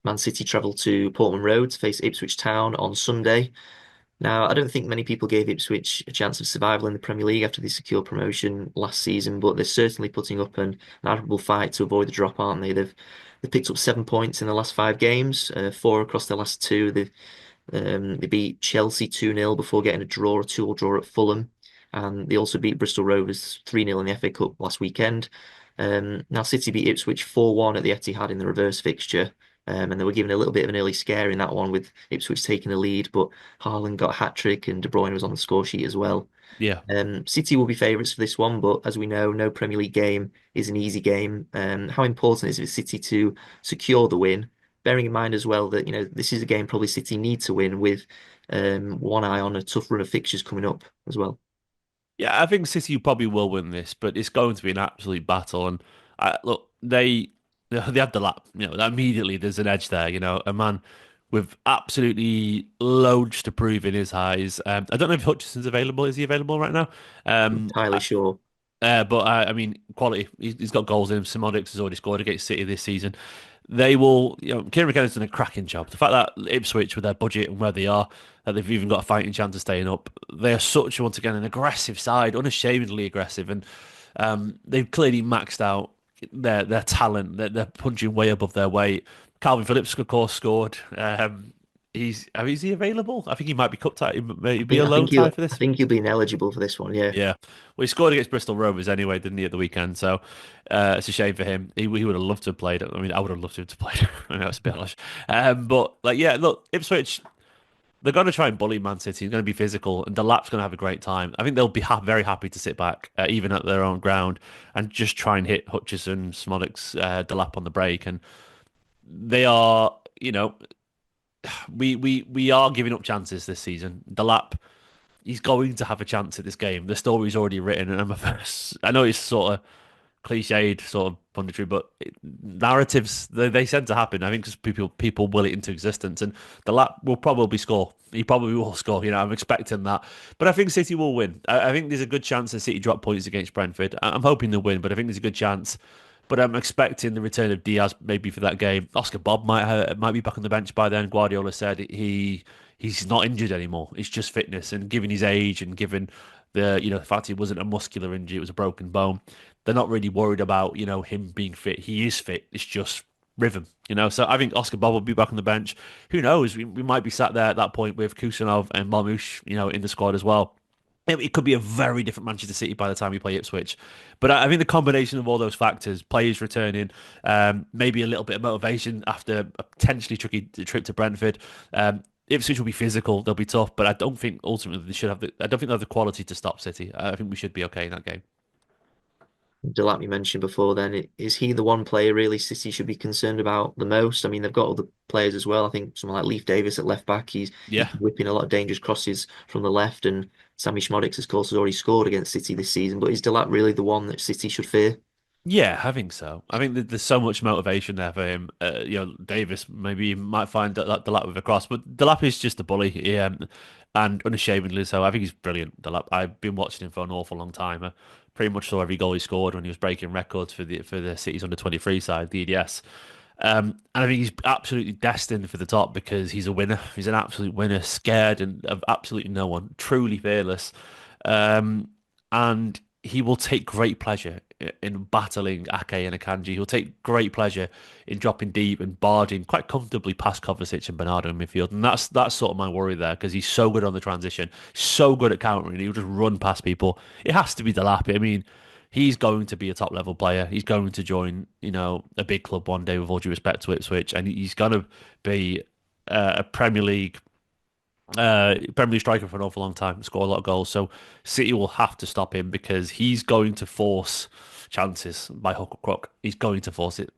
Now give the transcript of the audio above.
Man City travel to Portman Road to face Ipswich Town on Sunday. Now, I don't think many people gave Ipswich a chance of survival in the Premier League after they secured promotion last season, but they're certainly putting up an admirable fight to avoid the drop, aren't they? They've picked up 7 points in the last 5 games, four across the last two. They beat Chelsea 2-0 before getting a 2-2 draw at Fulham. And they also beat Bristol Rovers 3-0 in the FA Cup last weekend. Now, City beat Ipswich 4-1 at the Etihad in the reverse fixture. And they were given a little bit of an early scare in that one with Ipswich taking the lead, but Haaland got a hat-trick and De Bruyne was on the score sheet as well. Yeah. City will be favourites for this one, but as we know, no Premier League game is an easy game. How important is it for City to secure the win? Bearing in mind as well that this is a game probably City need to win with one eye on a tough run of fixtures coming up as well. Yeah, I think City probably will win this, but it's going to be an absolute battle. And look, they had the lap. Immediately there's an edge there. A man with absolutely loads to prove in his highs. I don't know if Hutchinson's available. Is he available right now? Um, Entirely sure. but I mean, quality. He's got goals in him. Simonics has already scored against City this season. They will, Kieran McKenna's done a cracking job. The fact that Ipswich, with their budget and where they are, that they've even got a fighting chance of staying up. They are such, once again, an aggressive side, unashamedly aggressive, and they've clearly maxed out their talent. They're punching way above their weight. Calvin Phillips, of course, scored. Is he available? I think he might be cup tie. He may I be think a I loan think tie you for I this. think you'll be ineligible for this one. Yeah. Yeah. Well, he scored against Bristol Rovers anyway, didn't he, at the weekend? So it's a shame for him. He would have loved to have played. I mean, I would have loved to have played. I know it's a bit harsh. But like, yeah, look, Ipswich, they're going to try and bully Man City. It's going to be physical, and Delap's going to have a great time. I think they'll be very happy to sit back, even at their own ground, and just try and hit Hutchison, Smolix, Delap on the break. And they are, we are giving up chances this season. Delap, he's going to have a chance at this game. The story's already written, and I know it's sort of cliched, sort of punditry, but narratives they tend to happen. I think because people will it into existence, and the lap will probably score. He probably will score. I'm expecting that, but I think City will win. I think there's a good chance that City drop points against Brentford. I'm hoping they'll win, but I think there's a good chance. But I'm expecting the return of Diaz maybe for that game. Oscar Bob might be back on the bench by then. Guardiola said he's not injured anymore. It's just fitness, and given his age and given the fact it wasn't a muscular injury, it was a broken bone. They're not really worried about him being fit. He is fit. It's just rhythm. So I think Oscar Bob will be back on the bench. Who knows? We might be sat there at that point with Kusanov and Marmoush, in the squad as well. It could be a very different Manchester City by the time we play Ipswich. But I think the combination of all those factors, players returning, maybe a little bit of motivation after a potentially tricky trip to Brentford. Ipswich will be physical, they'll be tough, but I don't think ultimately they should have I don't think they have the quality to stop City. I think we should be okay in that game. Delap you mentioned before, then is he the one player really City should be concerned about the most? I mean, they've got other players as well. I think someone like Leif Davis at left back, he's Yeah. whipping a lot of dangerous crosses from the left, and Sammy Szmodics, of course, has already scored against City this season. But is Delap really the one that City should fear? Yeah, I think so. I think there's so much motivation there for him. Davis maybe he might find that Delap with a cross, but Delap is just a bully, and unashamedly so. I think he's brilliant. Delap. I've been watching him for an awful long time. I pretty much saw every goal he scored when he was breaking records for the City's under 23 side, the EDS. And I think he's absolutely destined for the top because he's a winner. He's an absolute winner, scared and of absolutely no one, truly fearless. And he will take great pleasure in battling Ake and Akanji. He'll take great pleasure in dropping deep and barding quite comfortably past Kovacic and Bernardo in midfield. And that's sort of my worry there because he's so good on the transition, so good at countering. He'll just run past people. It has to be Delap. I mean, he's going to be a top level player. He's going to join, a big club one day with all due respect to Ipswich, and he's going to be a Premier League striker for an awful long time, score a lot of goals. So City will have to stop him because he's going to force chances by hook or crook. He's going to force it.